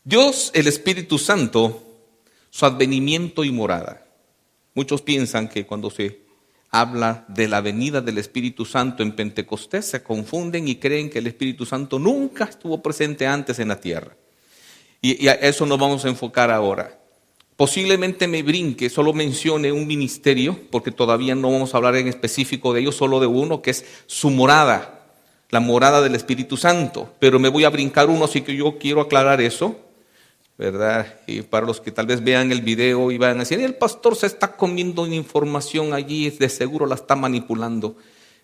Dios, el Espíritu Santo, su advenimiento y morada. Muchos piensan que cuando se habla de la venida del Espíritu Santo en Pentecostés, se confunden y creen que el Espíritu Santo nunca estuvo presente antes en la tierra. Y a eso nos vamos a enfocar ahora. Posiblemente me brinque, solo mencione un ministerio, porque todavía no vamos a hablar en específico de ello, solo de uno, que es su morada, la morada del Espíritu Santo. Pero me voy a brincar uno, así que yo quiero aclarar eso, ¿verdad? Y para los que tal vez vean el video y van a decir, el pastor se está comiendo una información allí, de seguro la está manipulando,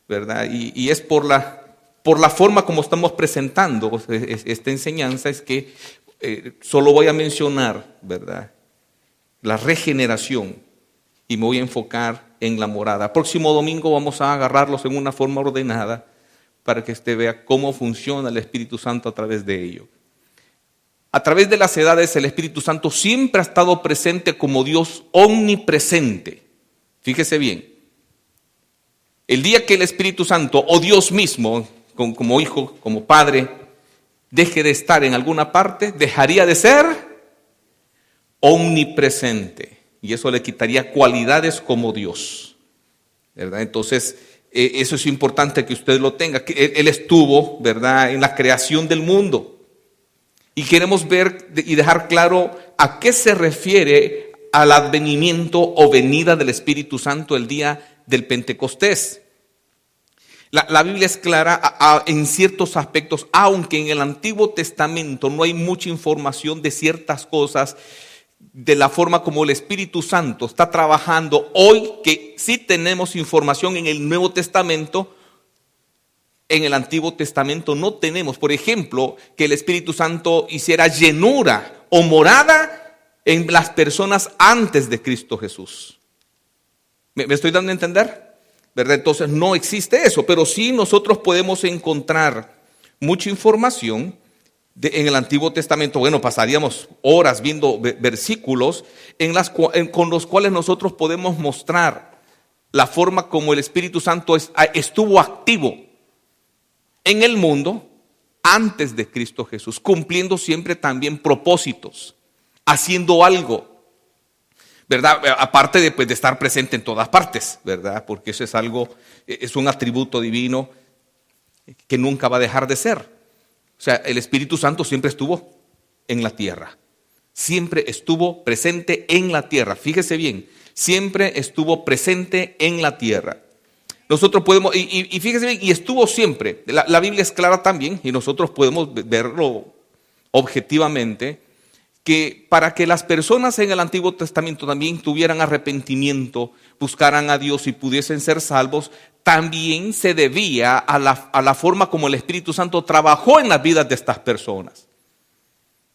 ¿verdad? Y es por la forma como estamos presentando esta enseñanza, es que solo voy a mencionar, ¿verdad?, la regeneración, y me voy a enfocar en la morada. Próximo domingo vamos a agarrarlos en una forma ordenada para que usted vea cómo funciona el Espíritu Santo a través de ello. A través de las edades el Espíritu Santo siempre ha estado presente como Dios omnipresente. Fíjese bien, el día que el Espíritu Santo o Dios mismo, como Hijo, como Padre, deje de estar en alguna parte, dejaría de ser omnipresente, y eso le quitaría cualidades como Dios, ¿verdad? Entonces, eso es importante que usted lo tenga. Él estuvo, ¿verdad?, en la creación del mundo, y queremos ver y dejar claro a qué se refiere al advenimiento o venida del Espíritu Santo el día del Pentecostés. La Biblia es clara en ciertos aspectos, aunque en el Antiguo Testamento no hay mucha información de ciertas cosas, de la forma como el Espíritu Santo está trabajando hoy, que sí tenemos información en el Nuevo Testamento. En el Antiguo Testamento no tenemos, por ejemplo, que el Espíritu Santo hiciera llenura o morada en las personas antes de Cristo Jesús. ¿Me estoy dando a entender? ¿Verdad? Entonces no existe eso, pero sí nosotros podemos encontrar mucha información en el Antiguo Testamento. Bueno, pasaríamos horas viendo versículos con los cuales nosotros podemos mostrar la forma como el Espíritu Santo estuvo activo en el mundo antes de Cristo Jesús, cumpliendo siempre también propósitos, haciendo algo, ¿verdad? Aparte de estar presente en todas partes, ¿verdad? Porque eso es un atributo divino que nunca va a dejar de ser. O sea, el Espíritu Santo siempre estuvo en la tierra. Siempre estuvo presente en la tierra. Fíjese bien, siempre estuvo presente en la tierra. Nosotros podemos, y fíjese bien, y estuvo siempre. La Biblia es clara también, y nosotros podemos verlo objetivamente, que para que las personas en el Antiguo Testamento también tuvieran arrepentimiento, buscaran a Dios y pudiesen ser salvos, también se debía a la forma como el Espíritu Santo trabajó en las vidas de estas personas.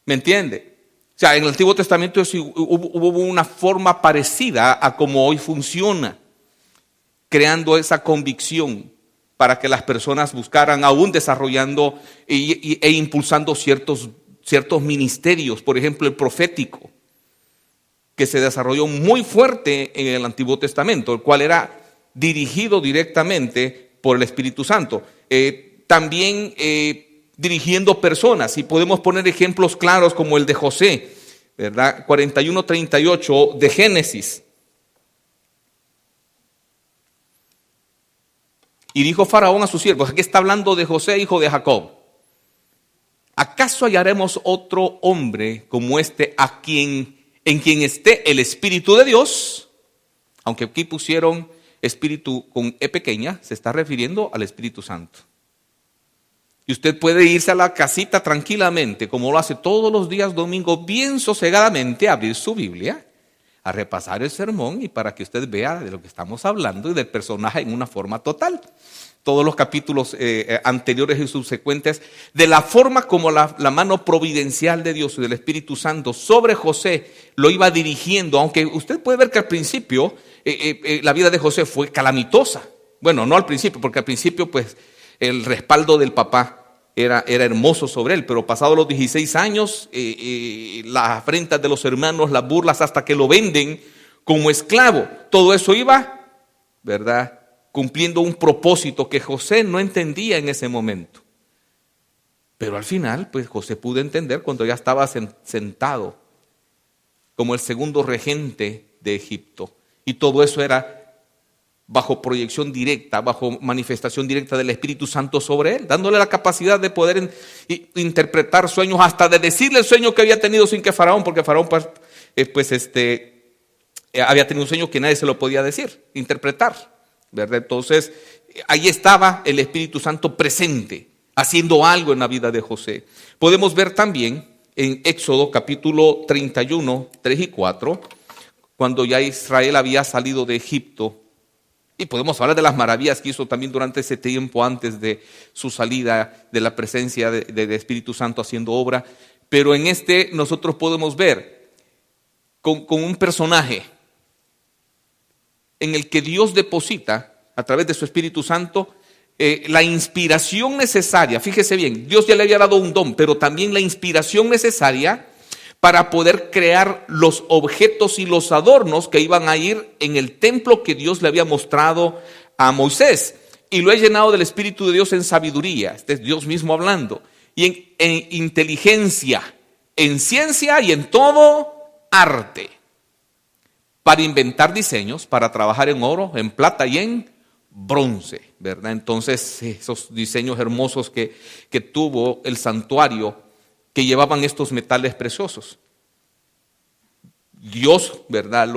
¿Me entiende? O sea, en el Antiguo Testamento hubo una forma parecida a como hoy funciona, creando esa convicción para que las personas buscaran, aún desarrollando e impulsando ciertos ministerios, por ejemplo el profético, que se desarrolló muy fuerte en el Antiguo Testamento, el cual era dirigido directamente por el Espíritu Santo. También dirigiendo personas, y podemos poner ejemplos claros como el de José, ¿verdad? 41:38 de Génesis. Y dijo Faraón a sus siervos, aquí está hablando de José, hijo de Jacob: ¿acaso hallaremos otro hombre como este en quien esté el Espíritu de Dios? Aunque aquí pusieron espíritu con E pequeña, se está refiriendo al Espíritu Santo. Y usted puede irse a la casita tranquilamente, como lo hace todos los días domingo, bien sosegadamente, a abrir su Biblia, a repasar el sermón, y para que usted vea de lo que estamos hablando y del personaje en una forma total. Todos los capítulos anteriores y subsecuentes, de la forma como la mano providencial de Dios y del Espíritu Santo sobre José lo iba dirigiendo, aunque usted puede ver que al principio la vida de José fue calamitosa. Bueno, no al principio, porque al principio pues el respaldo del papá era hermoso sobre él, pero pasados los 16 años, las afrentas de los hermanos, las burlas, hasta que lo venden como esclavo, todo eso iba, ¿verdad?, cumpliendo un propósito que José no entendía en ese momento. Pero al final, pues José pudo entender cuando ya estaba sentado como el segundo regente de Egipto. Y todo eso era bajo proyección directa, bajo manifestación directa del Espíritu Santo sobre él, dándole la capacidad de poder interpretar sueños, hasta de decirle el sueño que había tenido sin que Faraón, porque Faraón había tenido un sueño que nadie se lo podía decir, interpretar, ¿verdad? Entonces, ahí estaba el Espíritu Santo presente, haciendo algo en la vida de José. Podemos ver también en Éxodo capítulo 31, 3 y 4, cuando ya Israel había salido de Egipto. Y podemos hablar de las maravillas que hizo también durante ese tiempo antes de su salida, de la presencia del Espíritu Santo haciendo obra. Pero en nosotros podemos ver con un personaje en el que Dios deposita a través de su Espíritu Santo la inspiración necesaria. Fíjese bien, Dios ya le había dado un don, pero también la inspiración necesaria para poder crear los objetos y los adornos que iban a ir en el templo que Dios le había mostrado a Moisés. Y lo he llenado del Espíritu de Dios en sabiduría, este es Dios mismo hablando, y en inteligencia, en ciencia y en todo arte, para inventar diseños, para trabajar en oro, en plata y en bronce, ¿verdad? Entonces, esos diseños hermosos que tuvo el santuario, que llevaban estos metales preciosos. Dios, ¿verdad?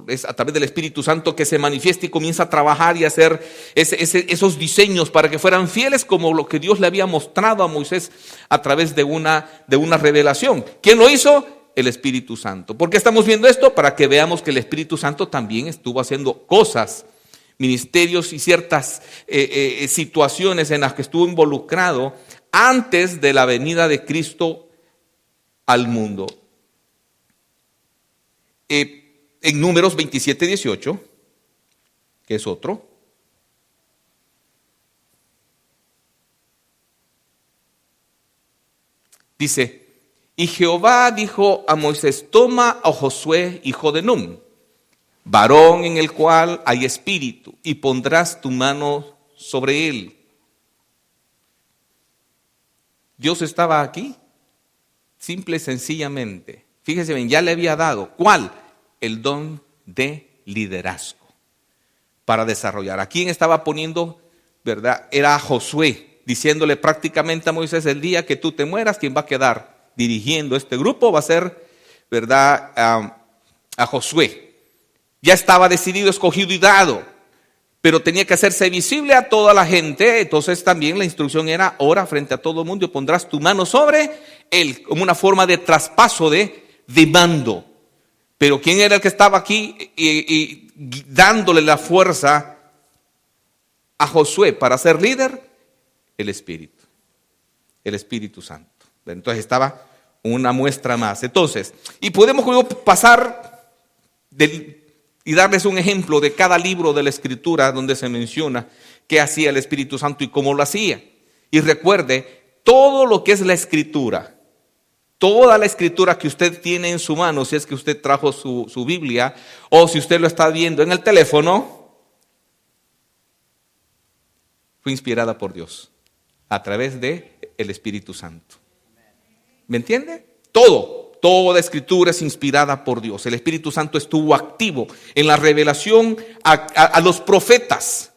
Es a través del Espíritu Santo que se manifiesta y comienza a trabajar y a hacer esos diseños para que fueran fieles como lo que Dios le había mostrado a Moisés a través de una revelación. ¿Quién lo hizo? El Espíritu Santo. ¿Por qué estamos viendo esto? Para que veamos que el Espíritu Santo también estuvo haciendo cosas, ministerios y ciertas situaciones en las que estuvo involucrado antes de la venida de Cristo al mundo. En Números 27, 18, que es otro, dice: y Jehová dijo a Moisés: toma a Josué, hijo de Nun, varón en el cual hay espíritu, y pondrás tu mano sobre él. Dios estaba aquí, simple y sencillamente. Fíjese bien, ya le había dado. ¿Cuál? El don de liderazgo para desarrollar. ¿A quién estaba poniendo, verdad? Era a Josué, diciéndole prácticamente a Moisés: el día que tú te mueras, quien va a quedar dirigiendo este grupo va a ser, ¿verdad? A Josué. Ya estaba decidido, escogido y dado, pero tenía que hacerse visible a toda la gente. Entonces también la instrucción era: ora frente a todo el mundo y pondrás tu mano sobre él, como una forma de traspaso de mando. Pero ¿quién era el que estaba aquí y dándole la fuerza a Josué para ser líder? El Espíritu Santo. Entonces estaba una muestra más. Entonces, y podemos luego pasar y darles un ejemplo de cada libro de la Escritura donde se menciona qué hacía el Espíritu Santo y cómo lo hacía. Y recuerde, todo lo que es la Escritura, toda la Escritura que usted tiene en su mano, si es que usted trajo su Biblia, o si usted lo está viendo en el teléfono, fue inspirada por Dios a través del Espíritu Santo. ¿Me entiende? Toda Escritura es inspirada por Dios. El Espíritu Santo estuvo activo en la revelación a los profetas,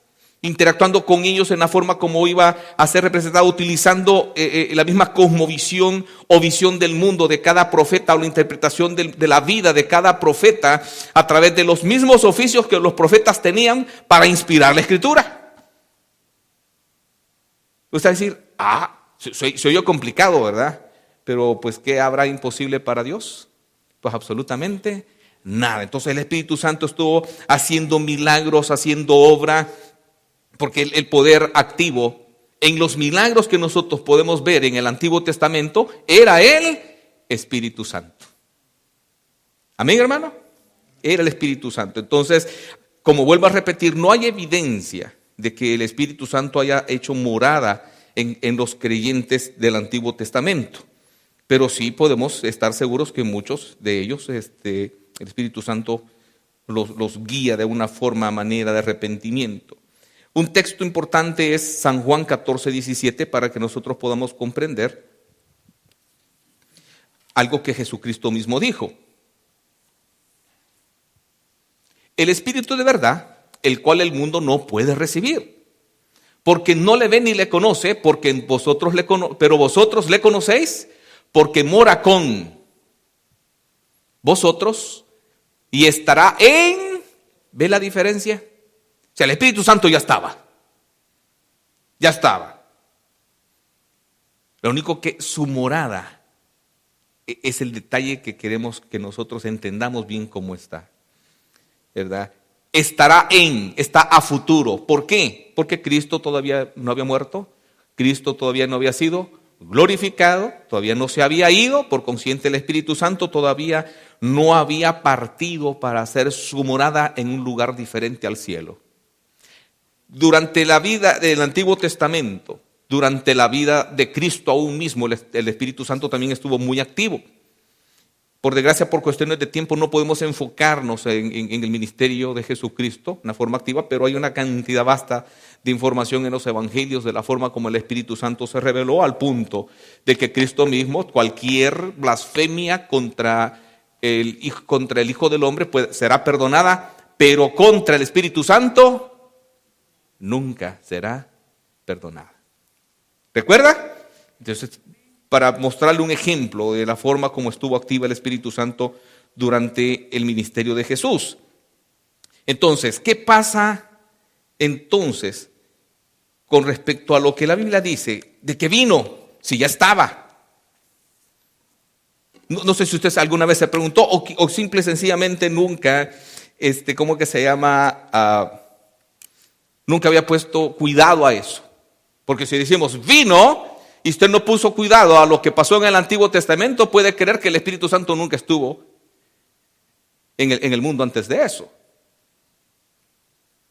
interactuando con ellos en la forma como iba a ser representado, utilizando la misma cosmovisión o visión del mundo de cada profeta, o la interpretación de la vida de cada profeta a través de los mismos oficios que los profetas tenían para inspirar la Escritura. Usted va a decir: soy yo complicado, ¿verdad? Pero pues, ¿qué habrá imposible para Dios? Pues absolutamente nada. Entonces el Espíritu Santo estuvo haciendo milagros, haciendo obra, porque el poder activo en los milagros que nosotros podemos ver en el Antiguo Testamento era el Espíritu Santo. Amén, hermano. Era el Espíritu Santo. Entonces, como vuelvo a repetir, no hay evidencia de que el Espíritu Santo haya hecho morada en los creyentes del Antiguo Testamento. Pero sí podemos estar seguros que muchos de ellos, el Espíritu Santo los guía de una manera de arrepentimiento. Un texto importante es San Juan 14:17 para que nosotros podamos comprender algo que Jesucristo mismo dijo. El Espíritu de verdad, el cual el mundo no puede recibir, porque no le ve ni le conoce, pero vosotros le conocéis, porque mora con vosotros y estará en... ¿Ve la diferencia? O sea, el Espíritu Santo ya estaba. Ya estaba. Lo único que su morada es el detalle que queremos que nosotros entendamos bien cómo está. ¿Verdad? Está a futuro. ¿Por qué? Porque Cristo todavía no había muerto, Cristo todavía no había sido glorificado, todavía no se había ido, por consiguiente el Espíritu Santo todavía no había partido para hacer su morada en un lugar diferente al cielo. Durante la vida del Antiguo Testamento, durante la vida de Cristo aún mismo, el Espíritu Santo también estuvo muy activo. Por desgracia, por cuestiones de tiempo, no podemos enfocarnos en el ministerio de Jesucristo de una forma activa, pero hay una cantidad vasta de información en los evangelios de la forma como el Espíritu Santo se reveló, al punto de que Cristo mismo, cualquier blasfemia contra el Hijo del Hombre será perdonada, pero contra el Espíritu Santo nunca será perdonada. ¿Recuerda? Entonces, para mostrarle un ejemplo de la forma como estuvo activa el Espíritu Santo durante el ministerio de Jesús. Entonces, ¿qué pasa entonces con respecto a lo que la Biblia dice de que vino, si ya estaba? No sé si usted alguna vez se preguntó o simple y sencillamente nunca, ¿cómo que se llama? Nunca había puesto cuidado a eso. Porque si decimos vino y usted no puso cuidado a lo que pasó en el Antiguo Testamento, puede creer que el Espíritu Santo nunca estuvo en el mundo antes de eso.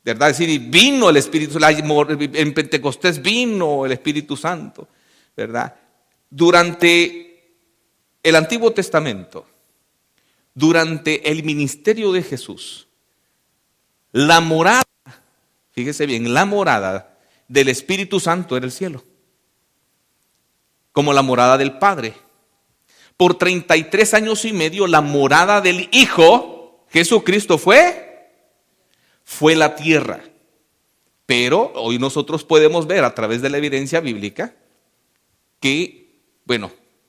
¿Verdad? Es decir, vino el Espíritu, en Pentecostés vino el Espíritu Santo, ¿verdad? Durante el Antiguo Testamento, durante el ministerio de Jesús, la morada, fíjese bien, la morada del Espíritu Santo era el cielo, como la morada del Padre. Por 33 años y medio, la morada del Hijo, Jesucristo, fue la tierra. Pero hoy nosotros podemos ver a través de la evidencia bíblica que,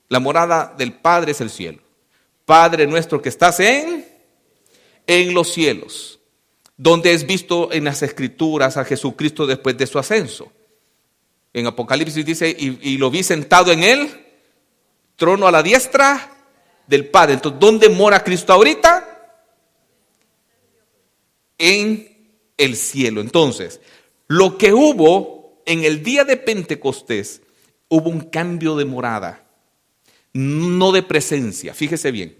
la morada del Padre es el cielo. Padre nuestro que estás en los cielos, donde es visto en las Escrituras a Jesucristo después de su ascenso. En Apocalipsis dice, y lo vi sentado en el trono a la diestra del Padre. Entonces, ¿dónde mora Cristo ahorita? En el cielo. Entonces, lo que hubo en el día de Pentecostés, hubo un cambio de morada, no de presencia. Fíjese bien,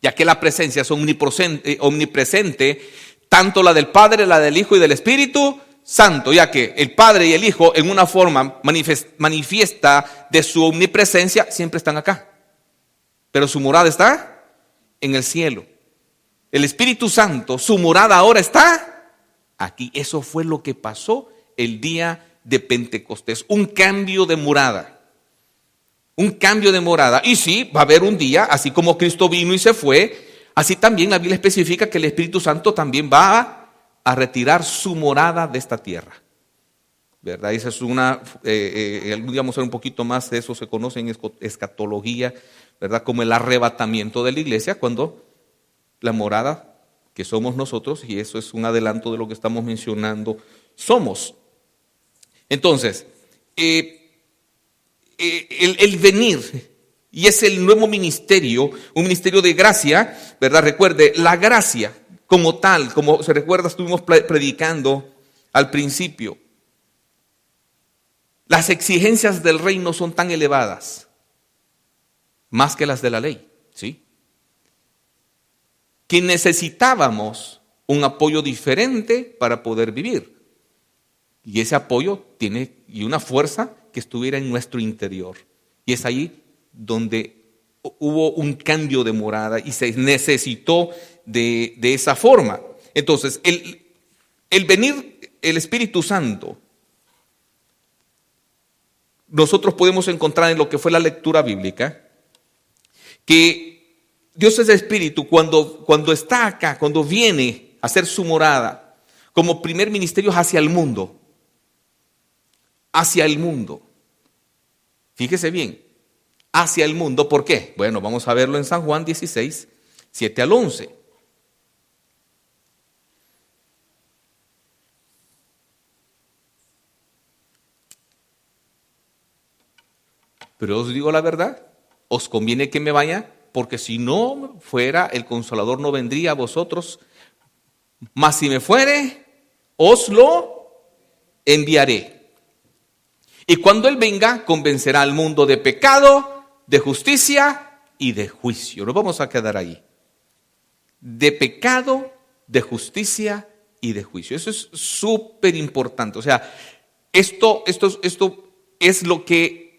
ya que la presencia es omnipresente, tanto la del Padre, la del Hijo y del Espíritu Santo, ya que el Padre y el Hijo en una forma manifiesta de su omnipresencia siempre están acá, pero su morada está en el cielo. El Espíritu Santo, su morada ahora está aquí. Eso fue lo que pasó el día de Pentecostés, un cambio de morada. Un cambio de morada. Y sí, va a haber un día, así como Cristo vino y se fue, así también la Biblia especifica que el Espíritu Santo también va a retirar su morada de esta tierra. ¿Verdad? Esa es algún día vamos a ver un poquito más de eso, se conoce en escatología, ¿verdad? Como el arrebatamiento de la iglesia, cuando la morada que somos nosotros, y eso es un adelanto de lo que estamos mencionando, somos. Entonces, el venir, y es el nuevo ministerio, un ministerio de gracia, ¿verdad? Recuerde, la gracia como tal, como se recuerda, estuvimos predicando al principio. Las exigencias del reino son tan elevadas, más que las de la ley, ¿sí? Que necesitábamos un apoyo diferente para poder vivir. Y ese apoyo tiene una fuerza que estuviera en nuestro interior. Y es ahí donde hubo un cambio de morada y se necesitó de esa forma. Entonces, el venir el Espíritu Santo, nosotros podemos encontrar en lo que fue la lectura bíblica, que Dios es Espíritu. Cuando está acá, cuando viene a hacer su morada, como primer ministerio hacia el mundo. Hacia el mundo. Fíjese bien, hacia el mundo. ¿Por qué? Bueno, vamos a verlo en San Juan 16, 7 al 11. Pero os digo la verdad, os conviene que me vaya, porque si no fuera, el Consolador no vendría a vosotros, mas si me fuere, os lo enviaré. Y cuando Él venga, convencerá al mundo de pecado, de justicia y de juicio. Nos vamos a quedar ahí. De pecado, de justicia y de juicio. Eso es súper importante. O sea, esto es lo que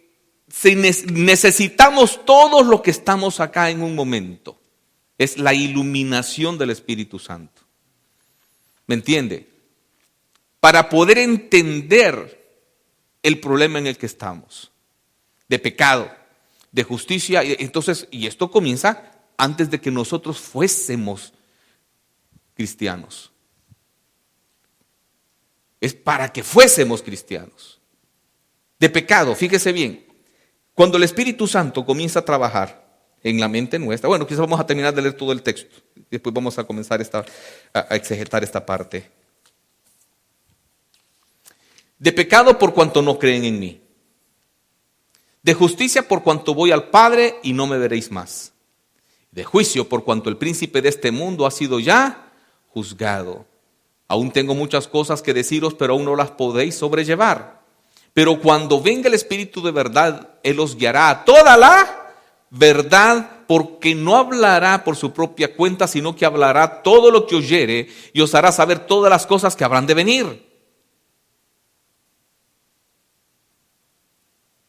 necesitamos todos los que estamos acá en un momento. Es la iluminación del Espíritu Santo. ¿Me entiende? Para poder entender el problema en el que estamos. De pecado, de justicia. Entonces, y esto comienza antes de que nosotros fuésemos cristianos. Es para que fuésemos cristianos. De pecado, fíjese bien. Cuando el Espíritu Santo comienza a trabajar en la mente nuestra, bueno, quizás vamos a terminar de leer todo el texto, después vamos a comenzar a exegetar esta parte. De pecado por cuanto no creen en mí. De justicia por cuanto voy al Padre y no me veréis más. De juicio por cuanto el príncipe de este mundo ha sido ya juzgado. Aún tengo muchas cosas que deciros, pero aún no las podéis sobrellevar. Pero cuando venga el Espíritu de verdad, Él os guiará a toda la verdad, porque no hablará por su propia cuenta, sino que hablará todo lo que oyere y os hará saber todas las cosas que habrán de venir.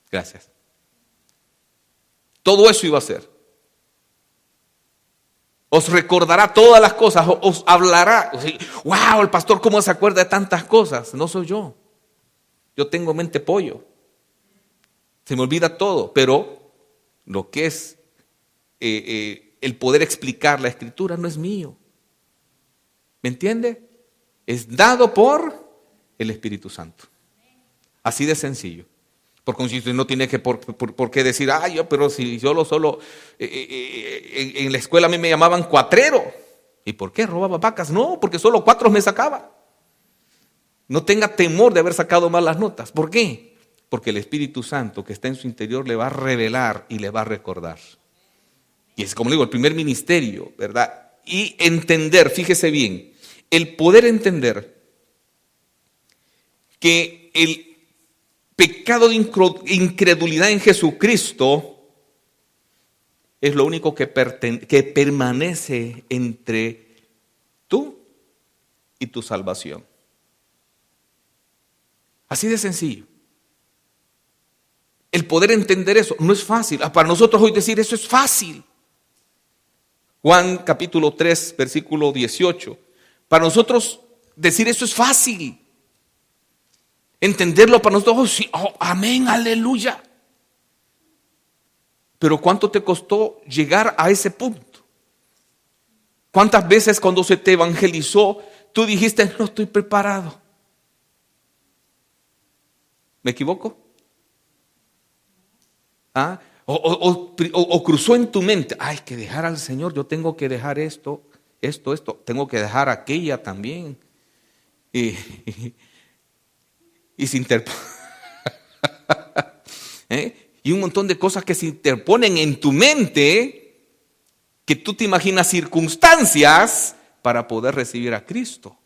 Gracias. Todo eso iba a ser. Os recordará todas las cosas, os hablará. Wow, el pastor, ¿cómo se acuerda de tantas cosas? No soy yo. Yo tengo mente pollo. Se me olvida todo, pero lo que es el poder explicar la Escritura no es mío. ¿Me entiende? Es dado por el Espíritu Santo. Así de sencillo. Por consiguiente, no tiene que por qué decir, pero si yo solo en la escuela a mí me llamaban cuatrero. ¿Y por qué robaba vacas? No, porque solo 4 me sacaba. No tenga temor de haber sacado mal las notas. ¿Por qué? Porque el Espíritu Santo que está en su interior le va a revelar y le va a recordar. Y es como le digo, el primer ministerio, ¿verdad? Y entender, fíjese bien, el poder entender que el pecado de incredulidad en Jesucristo es lo único que permanece entre tú y tu salvación. Así de sencillo. El poder entender eso no es fácil. Para nosotros hoy decir eso es fácil. Juan capítulo 3, versículo 18. Para nosotros decir eso es fácil. Entenderlo para nosotros, sí, amén, aleluya. Pero ¿cuánto te costó llegar a ese punto? ¿Cuántas veces cuando se te evangelizó, tú dijiste, no estoy preparado? ¿Me equivoco? O cruzó en tu mente, hay que dejar al Señor, yo tengo que dejar esto, tengo que dejar aquella también. Y se interpone. Y un montón de cosas que se interponen en tu mente, que tú te imaginas circunstancias para poder recibir a Cristo.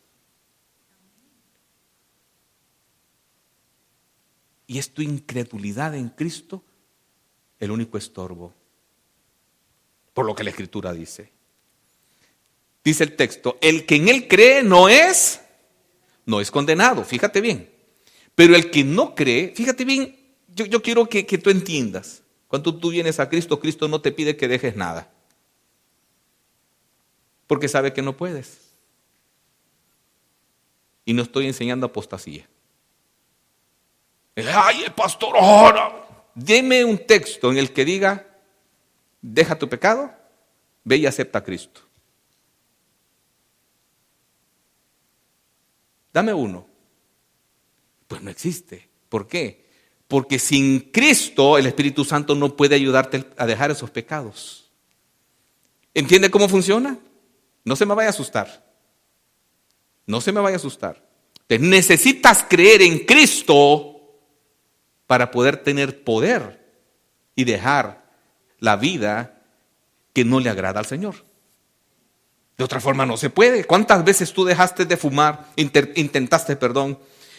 Y es tu incredulidad en Cristo el único estorbo. Por lo que la Escritura dice. Dice el texto, el que en Él cree no es condenado. Fíjate bien. Pero el que no cree, fíjate bien, yo quiero que tú entiendas. Cuando tú vienes a Cristo, Cristo no te pide que dejes nada. Porque sabe que no puedes. y no estoy enseñando apostasía. ¡Ay, el pastor ora! Deme un texto en el que diga, deja tu pecado, ve y acepta a Cristo. Dame uno. Pues no existe. ¿Por qué? Porque sin Cristo el Espíritu Santo no puede ayudarte a dejar esos pecados. ¿Entiende cómo funciona? No se me vaya a asustar. No se me vaya a asustar. Te necesitas creer en Cristo para poder tener poder y dejar la vida que no le agrada al Señor. De otra forma no se puede. ¿Cuántas veces tú dejaste de fumar, intentaste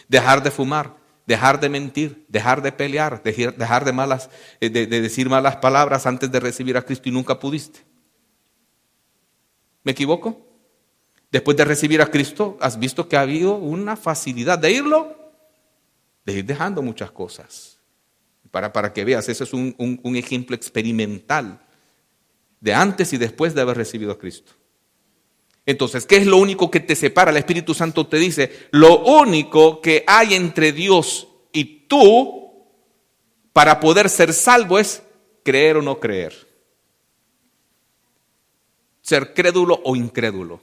dejar de fumar, dejar de mentir, dejar de pelear, dejar de decir malas palabras antes de recibir a Cristo y nunca pudiste? ¿Me equivoco? Después de recibir a Cristo, has visto que ha habido una facilidad de ir dejando muchas cosas. Para que veas, ese es un ejemplo experimental de antes y después de haber recibido a Cristo. Entonces, ¿qué es lo único que te separa? El Espíritu Santo te dice, lo único que hay entre Dios y tú para poder ser salvo es creer o no creer. Ser crédulo o incrédulo.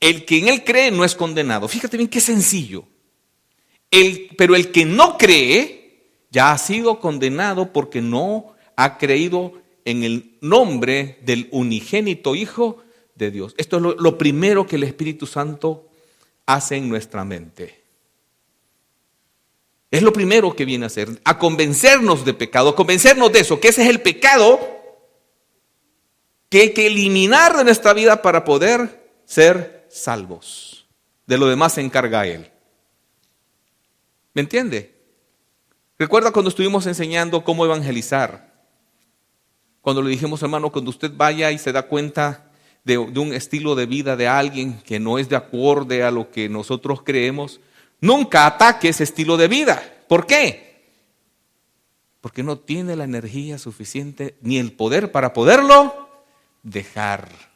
El que en él cree no es condenado. Fíjate bien qué sencillo. Pero el que no cree ya ha sido condenado porque no ha creído en el nombre del unigénito Hijo de Dios. Esto es lo primero que el Espíritu Santo hace en nuestra mente. Es lo primero que viene a hacer, a convencernos de pecado, a convencernos de eso, que ese es el pecado que hay que eliminar de nuestra vida para poder ser salvos. De lo demás se encarga Él. ¿Me entiende? Recuerda cuando estuvimos enseñando cómo evangelizar. Cuando le dijimos, hermano, cuando usted vaya y se da cuenta de un estilo de vida de alguien que no es de acorde a lo que nosotros creemos, nunca ataque ese estilo de vida. ¿Por qué? Porque no tiene la energía suficiente ni el poder para poderlo dejar.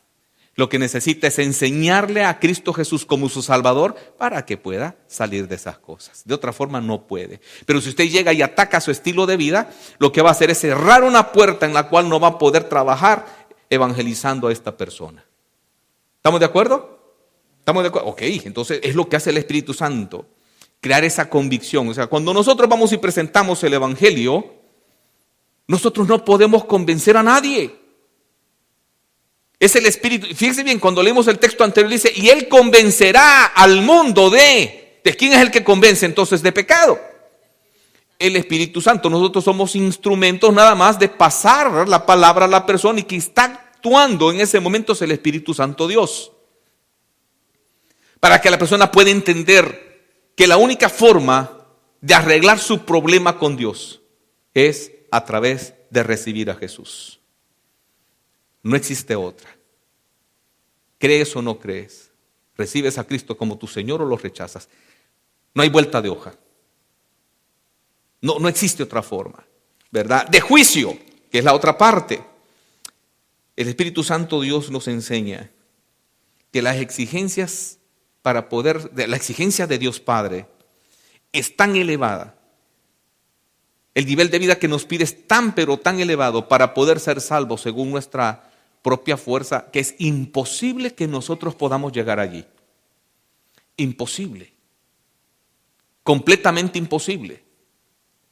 Lo que necesita es enseñarle a Cristo Jesús como su Salvador para que pueda salir de esas cosas. De otra forma no puede. Pero si usted llega y ataca su estilo de vida, lo que va a hacer es cerrar una puerta en la cual no va a poder trabajar evangelizando a esta persona. ¿Estamos de acuerdo? ¿Estamos de acuerdo? Ok, entonces es lo que hace el Espíritu Santo. Crear esa convicción. O sea, cuando nosotros vamos y presentamos el Evangelio, nosotros no podemos convencer a nadie. Es el Espíritu. Fíjense bien, cuando leemos el texto anterior dice, y Él convencerá al mundo ¿de quién es el que convence entonces de pecado? El Espíritu Santo. Nosotros somos instrumentos nada más de pasar la palabra a la persona y que está actuando en ese momento es el Espíritu Santo Dios. Para que la persona pueda entender que la única forma de arreglar su problema con Dios es a través de recibir a Jesús. No existe otra. ¿Crees o no crees? ¿Recibes a Cristo como tu Señor o lo rechazas? No hay vuelta de hoja. No existe otra forma, ¿verdad? De juicio, que es la otra parte. El Espíritu Santo Dios nos enseña que las exigencias la exigencia de Dios Padre es tan elevada. El nivel de vida que nos pide es tan pero tan elevado para poder ser salvos según nuestra propia fuerza, que es imposible que nosotros podamos llegar allí. Imposible. Completamente imposible.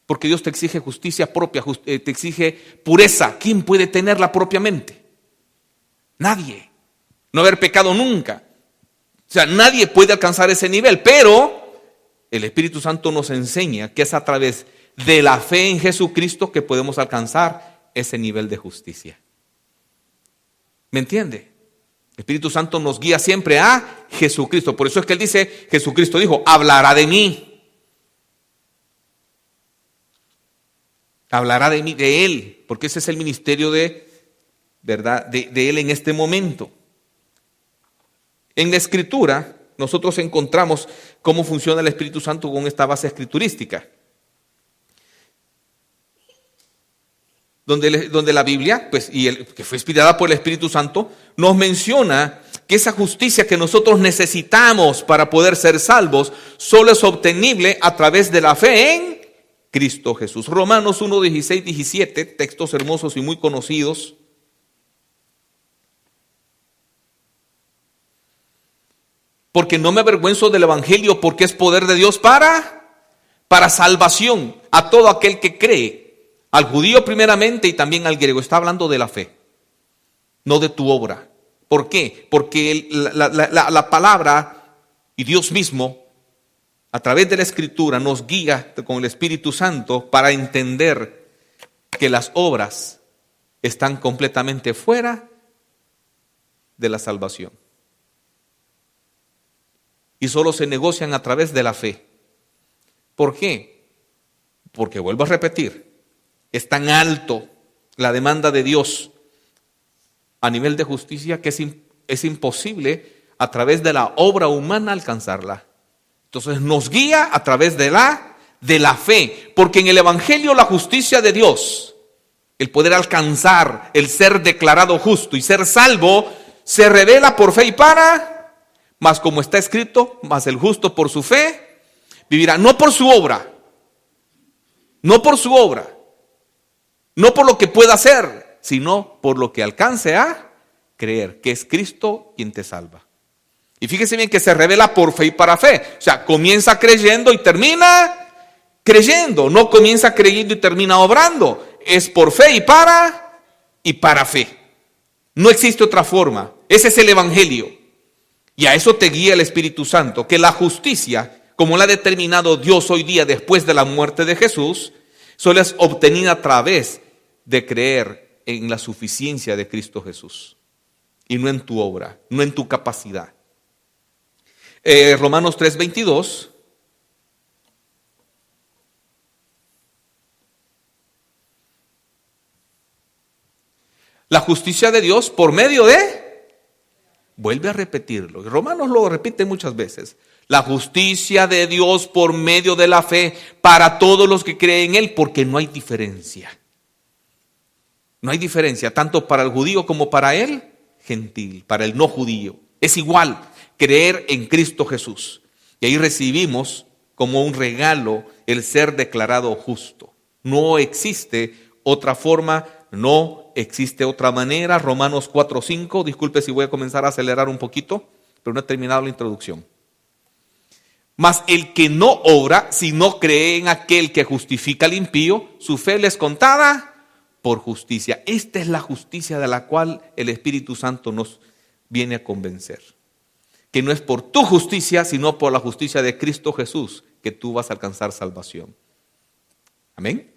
Porque Dios te exige justicia propia, te exige pureza. ¿Quién puede tenerla propiamente? Nadie. No haber pecado nunca. O sea, nadie puede alcanzar ese nivel, pero el Espíritu Santo nos enseña que es a través de la fe en Jesucristo que podemos alcanzar ese nivel de justicia. ¿Me entiende? El Espíritu Santo nos guía siempre a Jesucristo. Por eso es que Él dice, Jesucristo dijo, hablará de mí. Hablará de mí, de Él, porque ese es el ministerio ¿verdad? De Él en este momento. En la Escritura, nosotros encontramos cómo funciona el Espíritu Santo con esta base escriturística. Donde la Biblia, que fue inspirada por el Espíritu Santo, nos menciona que esa justicia que nosotros necesitamos para poder ser salvos solo es obtenible a través de la fe en Cristo Jesús. Romanos 1, 16, 17, textos hermosos y muy conocidos. Porque no me avergüenzo del evangelio, porque es poder de Dios para salvación a todo aquel que cree, al judío primeramente y también al griego. Está hablando de la fe, no de tu obra. ¿Por qué? Porque la palabra y Dios mismo, a través de la Escritura, nos guía con el Espíritu Santo para entender que las obras están completamente fuera de la salvación. Y solo se negocian a través de la fe. ¿Por qué? Porque, vuelvo a repetir, es tan alto la demanda de Dios a nivel de justicia que es imposible a través de la obra humana alcanzarla. Entonces nos guía a través de la fe, porque en el evangelio la justicia de Dios, el poder alcanzar, el ser declarado justo y ser salvo, se revela por fe y mas como está escrito, mas el justo por su fe vivirá, no por su obra, no por su obra, no por lo que pueda hacer, sino por lo que alcance a creer, que es Cristo quien te salva. Y fíjese bien que se revela por fe y para fe. O sea, comienza creyendo y termina creyendo. No comienza creyendo y termina obrando. Es por fe y para fe. No existe otra forma. Ese es el evangelio. Y a eso te guía el Espíritu Santo. Que la justicia, como la ha determinado Dios hoy día después de la muerte de Jesús, solo es obtenida a través de creer en la suficiencia de Cristo Jesús. Y no en tu obra, no en tu capacidad. Romanos 3:22. La justicia de Dios por medio de... Vuelve a repetirlo. Romanos lo repite muchas veces. La justicia de Dios por medio de la fe para todos los que creen en Él, porque no hay diferencia. No hay diferencia, tanto para el judío como para el gentil, para el no judío. Es igual, creer en Cristo Jesús. Y ahí recibimos como un regalo el ser declarado justo. No existe otra forma, no existe otra manera. Romanos 4:5, disculpe si voy a comenzar a acelerar un poquito, pero no he terminado la introducción. Mas el que no obra, si no cree en aquel que justifica al impío, su fe le es contada por justicia. Esta es la justicia de la cual el Espíritu Santo nos viene a convencer. Que no es por tu justicia, sino por la justicia de Cristo Jesús que tú vas a alcanzar salvación. Amén.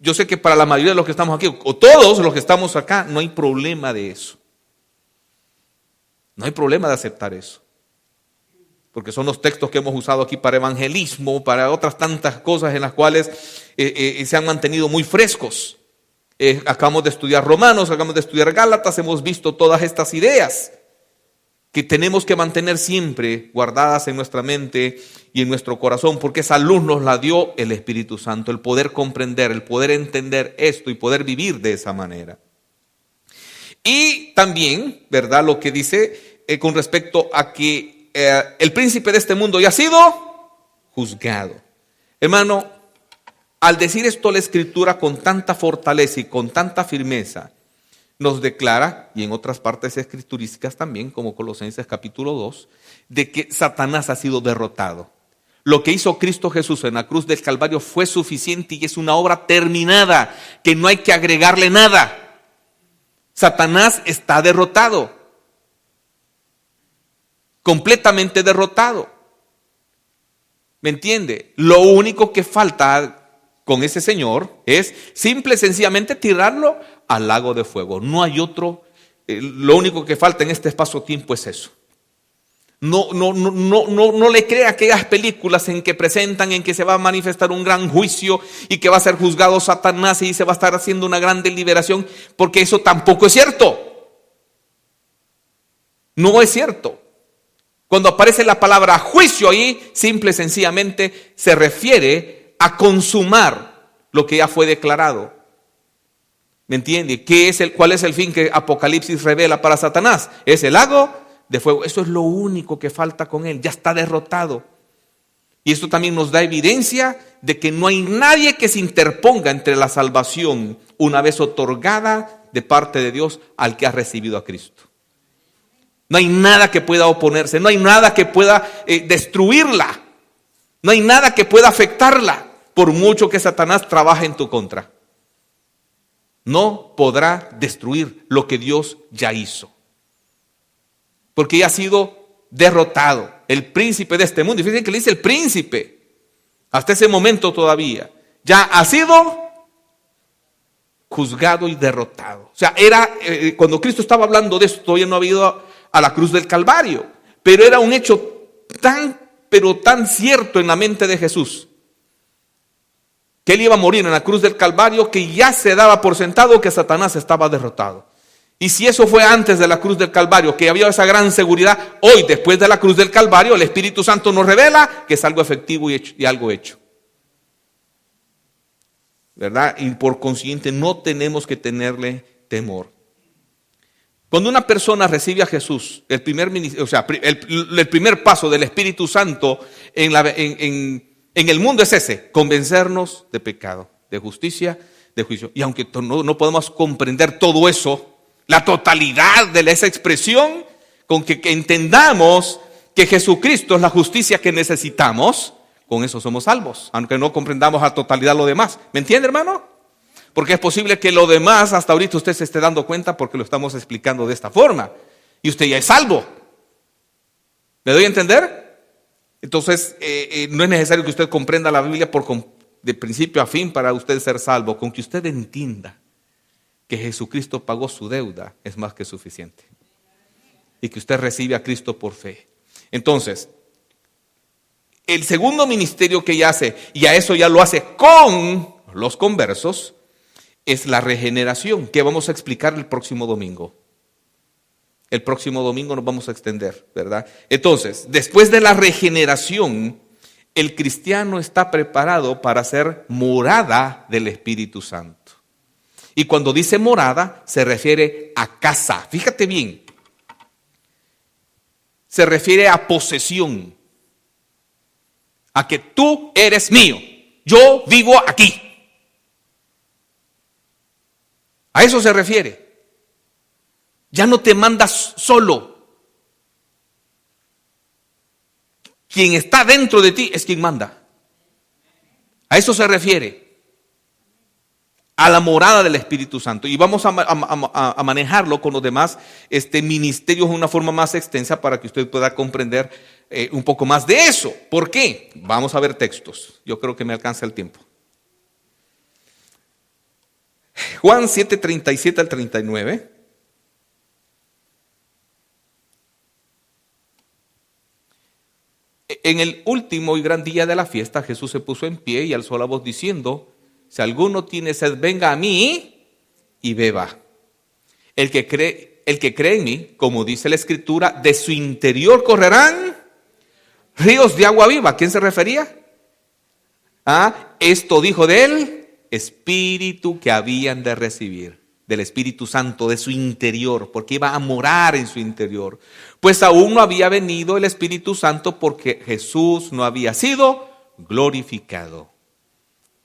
Yo sé que para la mayoría de los que estamos aquí, o todos los que estamos acá, no hay problema de eso. No hay problema de aceptar eso. Porque son los textos que hemos usado aquí para evangelismo, para otras tantas cosas en las cuales se han mantenido muy frescos. Acabamos de estudiar Romanos, acabamos de estudiar Gálatas, hemos visto todas estas ideas que tenemos que mantener siempre guardadas en nuestra mente y en nuestro corazón, porque esa luz nos la dio el Espíritu Santo, el poder comprender, el poder entender esto y poder vivir de esa manera. Y también, ¿verdad? Lo que dice con respecto a que el príncipe de este mundo ya ha sido juzgado. Hermano, al decir esto la Escritura con tanta fortaleza y con tanta firmeza, nos declara, y en otras partes escriturísticas también, como Colosenses capítulo 2, de que Satanás ha sido derrotado. Lo que hizo Cristo Jesús en la cruz del Calvario fue suficiente y es una obra terminada, que no hay que agregarle nada. Satanás está derrotado, completamente derrotado. ¿Me entiende? Lo único que falta con ese señor es simple y sencillamente tirarlo al lago de fuego. No hay otro. Lo único que falta en este espacio-tiempo es eso. No le crea aquellas películas en que presentan en que se va a manifestar un gran juicio y que va a ser juzgado Satanás y se va a estar haciendo una gran deliberación, porque eso tampoco es cierto. No es cierto. Cuando aparece la palabra juicio ahí, simple y sencillamente se refiere a consumar lo que ya fue declarado. ¿Me entiende? ¿Cuál es el fin que Apocalipsis revela para Satanás? Es el lago de fuego. Eso es lo único que falta con él. Ya está derrotado. Y esto también nos da evidencia de que no hay nadie que se interponga entre la salvación una vez otorgada de parte de Dios al que ha recibido a Cristo. No hay nada que pueda oponerse, no hay nada que pueda destruirla, no hay nada que pueda afectarla, por mucho que Satanás trabaje en tu contra. No podrá destruir lo que Dios ya hizo. Porque ya ha sido derrotado. El príncipe de este mundo. Y fíjense que le dice el príncipe. Hasta ese momento todavía. Ya ha sido juzgado y derrotado. O sea, cuando Cristo estaba hablando de esto, todavía no había ido a la cruz del Calvario. Pero era un hecho tan cierto en la mente de Jesús, que él iba a morir en la cruz del Calvario, que ya se daba por sentado que Satanás estaba derrotado. Y si eso fue antes de la cruz del Calvario, que había esa gran seguridad, hoy después de la cruz del Calvario, el Espíritu Santo nos revela que es algo efectivo y algo hecho. ¿Verdad? Y por consiguiente no tenemos que tenerle temor. Cuando una persona recibe a Jesús, el primer paso del Espíritu Santo en el mundo es ese: convencernos de pecado, de justicia, de juicio. Y aunque no podemos comprender todo eso, la totalidad de esa expresión, con que entendamos que Jesucristo es la justicia que necesitamos, con eso somos salvos, aunque no comprendamos a totalidad lo demás. ¿Me entiende, hermano? Porque es posible que lo demás hasta ahorita usted se esté dando cuenta porque lo estamos explicando de esta forma. Y usted ya es salvo. ¿Me doy a entender? Entonces, no es necesario que usted comprenda la Biblia de principio a fin para usted ser salvo. Con que usted entienda que Jesucristo pagó su deuda es más que suficiente. Y que usted recibe a Cristo por fe. Entonces, el segundo ministerio que ella hace, y a eso ya lo hace con los conversos, es la regeneración, que vamos a explicar el próximo domingo. El próximo domingo nos vamos a extender, ¿verdad? Entonces, después de la regeneración, el cristiano está preparado para ser morada del Espíritu Santo. Y cuando dice morada, se refiere a casa. Fíjate bien. Se refiere a posesión. A que tú eres mío. Yo vivo aquí. A eso se refiere. Ya no te mandas solo. Quien está dentro de ti es quien manda. A eso se refiere. A la morada del Espíritu Santo. Y vamos a manejarlo con los demás ministerios de una forma más extensa para que usted pueda comprender un poco más de eso. ¿Por qué? Vamos a ver textos. Yo creo que me alcanza el tiempo. Juan 7:37 al 39. En el último y gran día de la fiesta, Jesús se puso en pie y alzó la voz diciendo: si alguno tiene sed, venga a mí y beba. El que cree en mí, como dice la Escritura, de su interior correrán ríos de agua viva. ¿A quién se refería? Esto dijo de él Espíritu que habían de recibir, del Espíritu Santo, de su interior, porque iba a morar en su interior. Pues aún no había venido el Espíritu Santo porque Jesús no había sido glorificado.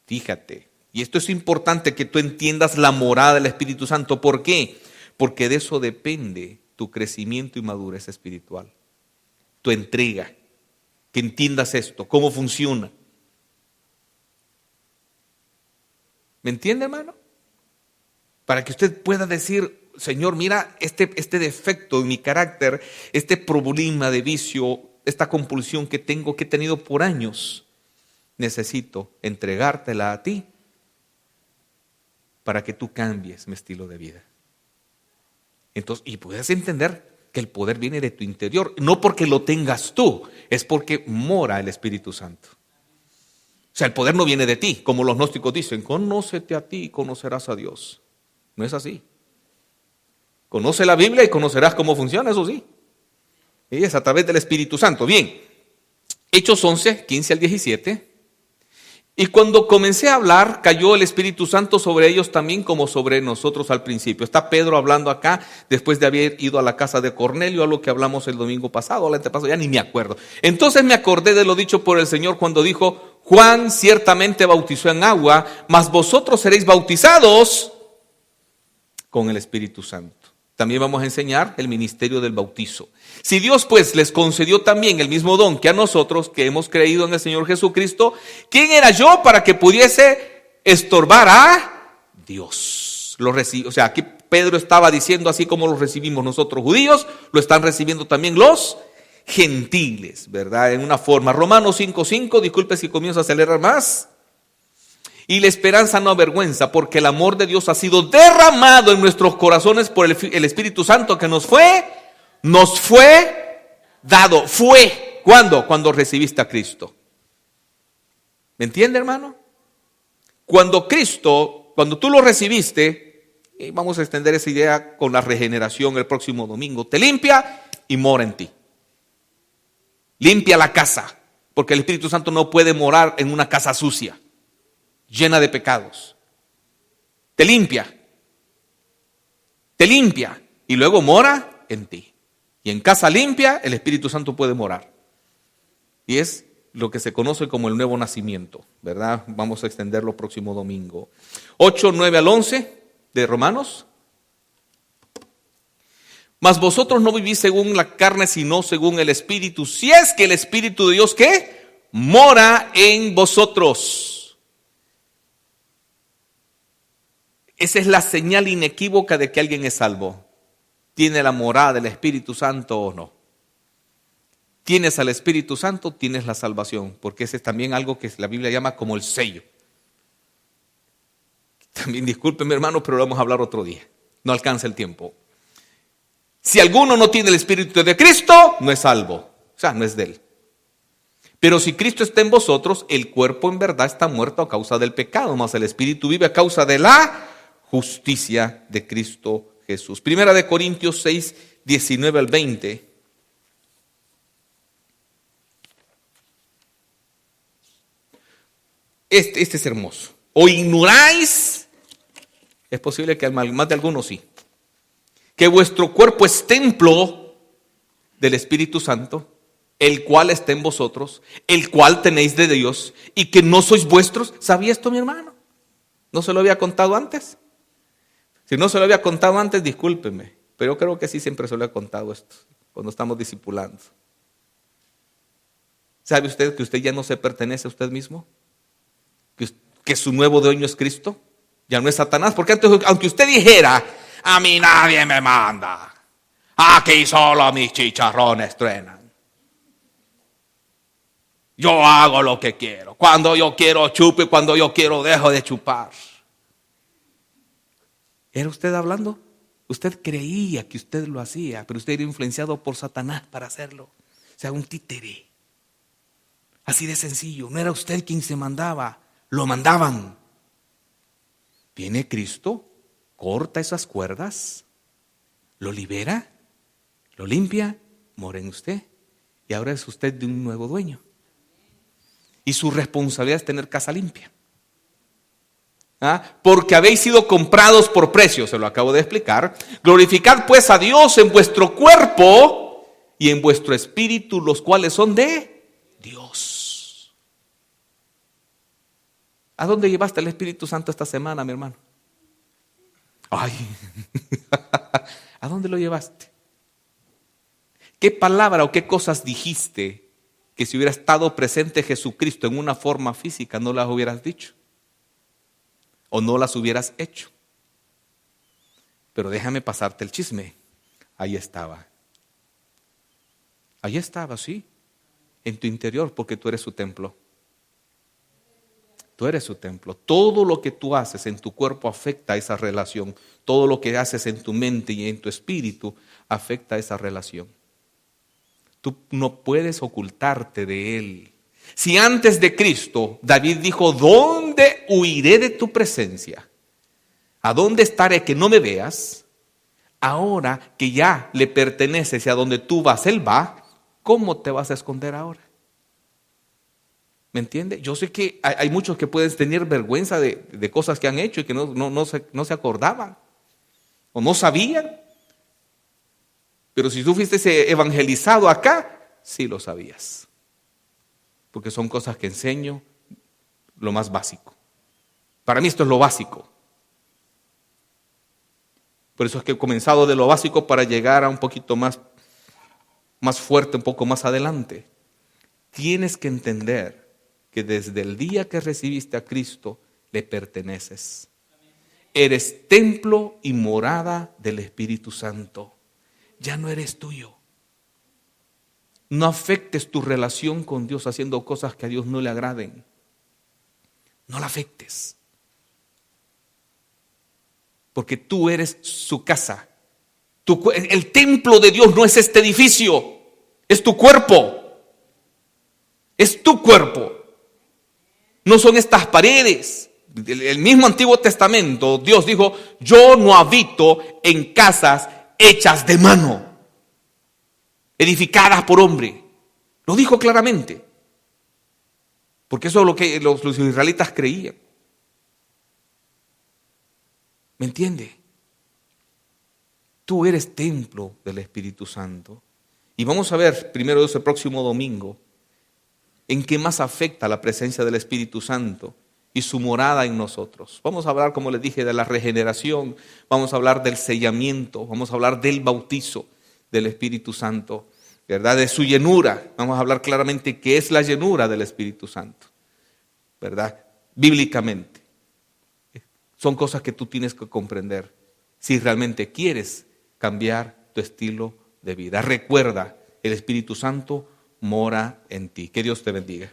Fíjate, y esto es importante que tú entiendas la morada del Espíritu Santo. ¿Por qué? Porque de eso depende tu crecimiento y madurez espiritual, tu entrega, que entiendas esto, cómo funciona. ¿Me entiende, hermano? Para que usted pueda decir: Señor, mira este defecto en mi carácter, este problema de vicio, esta compulsión que he tenido por años. Necesito entregártela a ti para que tú cambies mi estilo de vida. Entonces, y puedes entender que el poder viene de tu interior, no porque lo tengas tú, es porque mora el Espíritu Santo. O sea, el poder no viene de ti, como los gnósticos dicen: conócete a ti y conocerás a Dios. No es así. Conoce la Biblia y conocerás cómo funciona, eso sí. Y es a través del Espíritu Santo. Bien, Hechos 11, 15 al 17. Y cuando comencé a hablar, cayó el Espíritu Santo sobre ellos también como sobre nosotros al principio. Está Pedro hablando acá, después de haber ido a la casa de Cornelio, a lo que hablamos el domingo pasado, el antepasado, ya ni me acuerdo. Entonces me acordé de lo dicho por el Señor cuando dijo: Juan ciertamente bautizó en agua, mas vosotros seréis bautizados con el Espíritu Santo. También vamos a enseñar el ministerio del bautizo. Si Dios pues les concedió también el mismo don que a nosotros, que hemos creído en el Señor Jesucristo, ¿quién era yo para que pudiese estorbar a Dios? O sea, aquí Pedro estaba diciendo, así como lo recibimos nosotros judíos, lo están recibiendo también los gentiles, ¿verdad? En una forma. Romanos 5:5, disculpe si comienzo a acelerar más. Y la esperanza no avergüenza, porque el amor de Dios ha sido derramado en nuestros corazones por el Espíritu Santo que nos fue dado. Fue, ¿cuándo? Cuando recibiste a Cristo. ¿Me entiende, hermano? Cuando tú lo recibiste, y vamos a extender esa idea con la regeneración el próximo domingo, te limpia y mora en ti. Limpia la casa, porque el Espíritu Santo no puede morar en una casa sucia, llena de pecados. Te limpia y luego mora en ti. Y en casa limpia el Espíritu Santo puede morar. Y es lo que se conoce como el nuevo nacimiento, ¿verdad? Vamos a extenderlo próximo domingo. 8, 9 al 11 de Romanos. Mas vosotros no vivís según la carne, sino según el Espíritu. Si es que el Espíritu de Dios, ¿qué? Mora en vosotros. Esa es la señal inequívoca de que alguien es salvo. ¿Tiene la morada del Espíritu Santo o no? Tienes al Espíritu Santo, tienes la salvación, porque ese es también algo que la Biblia llama como el sello. También discúlpenme, hermano, pero lo vamos a hablar otro día. No alcanza el tiempo. Si alguno no tiene el Espíritu de Cristo, no es salvo. O sea, no es de él. Pero si Cristo está en vosotros, el cuerpo en verdad está muerto a causa del pecado, mas el Espíritu vive a causa de la justicia de Cristo Jesús. Primera de Corintios 6, 19 al 20. Este es hermoso. ¿O ignoráis? Es posible que más de algunos sí. Que vuestro cuerpo es templo del Espíritu Santo, el cual está en vosotros, el cual tenéis de Dios, y que no sois vuestros. ¿Sabía esto, mi hermano? ¿No se lo había contado antes? Si no se lo había contado antes, discúlpeme, pero yo creo que sí siempre se lo he contado esto, cuando estamos discipulando. ¿Sabe usted que usted ya no se pertenece a usted mismo? Que su nuevo dueño es Cristo, ya no es Satanás, porque antes, aunque usted dijera, a mí nadie me manda, aquí solo mis chicharrones truenan, yo hago lo que quiero, cuando yo quiero chupo y cuando yo quiero dejo de chupar. ¿Era usted hablando? Usted creía que usted lo hacía, pero usted era influenciado por Satanás para hacerlo. O sea, un títere. Así de sencillo. No era usted quien se mandaba, lo mandaban. Viene Cristo, corta esas cuerdas, lo libera, lo limpia, mora en usted. Y ahora es usted de un nuevo dueño. Y su responsabilidad es tener casa limpia. Porque habéis sido comprados por precio, se lo acabo de explicar. Glorificad pues a Dios en vuestro cuerpo y en vuestro espíritu, los cuales son de Dios. ¿A dónde llevaste el Espíritu Santo esta semana, mi hermano? Ay, ¿a dónde lo llevaste? ¿Qué palabra o qué cosas dijiste que si hubiera estado presente Jesucristo en una forma física no las hubieras dicho? O no las hubieras hecho. Pero déjame pasarte el chisme. Ahí estaba. Ahí estaba, sí. En tu interior, porque tú eres su templo. Tú eres su templo. Todo lo que tú haces en tu cuerpo afecta a esa relación. Todo lo que haces en tu mente y en tu espíritu afecta a esa relación. Tú no puedes ocultarte de él. Si antes de Cristo David dijo, ¿dónde huiré de tu presencia? ¿A dónde estaré que no me veas? Ahora que ya le perteneces y a donde tú vas, él va, ¿cómo te vas a esconder ahora? ¿Me entiende? Yo sé que hay muchos que pueden tener vergüenza de cosas que han hecho y que no se acordaban o no sabían. Pero si tú fuiste evangelizado acá, sí lo sabías. Porque son cosas que enseño, lo más básico. Para mí esto es lo básico. Por eso es que he comenzado de lo básico para llegar a un poquito más fuerte, un poco más adelante. Tienes que entender que desde el día que recibiste a Cristo, le perteneces. Eres templo y morada del Espíritu Santo. Ya no eres tuyo. No afectes tu relación con Dios haciendo cosas que a Dios no le agraden. No la afectes. Porque tú eres su casa. El templo de Dios no es este edificio, es tu cuerpo. Es tu cuerpo. No son estas paredes. El mismo Antiguo Testamento, Dios dijo, yo no habito en casas hechas de mano, edificadas por hombre. Lo dijo claramente. Porque eso es lo que los israelitas creían. ¿Me entiende? Tú eres templo del Espíritu Santo. Y vamos a ver primero Dios el próximo domingo en qué más afecta la presencia del Espíritu Santo y su morada en nosotros. Vamos a hablar, como les dije, de la regeneración, vamos a hablar del sellamiento, vamos a hablar del bautizo del Espíritu Santo, ¿verdad? De su llenura. Vamos a hablar claramente qué es la llenura del Espíritu Santo, ¿verdad? Bíblicamente. Son cosas que tú tienes que comprender si realmente quieres cambiar tu estilo de vida. Recuerda, el Espíritu Santo mora en ti. Que Dios te bendiga.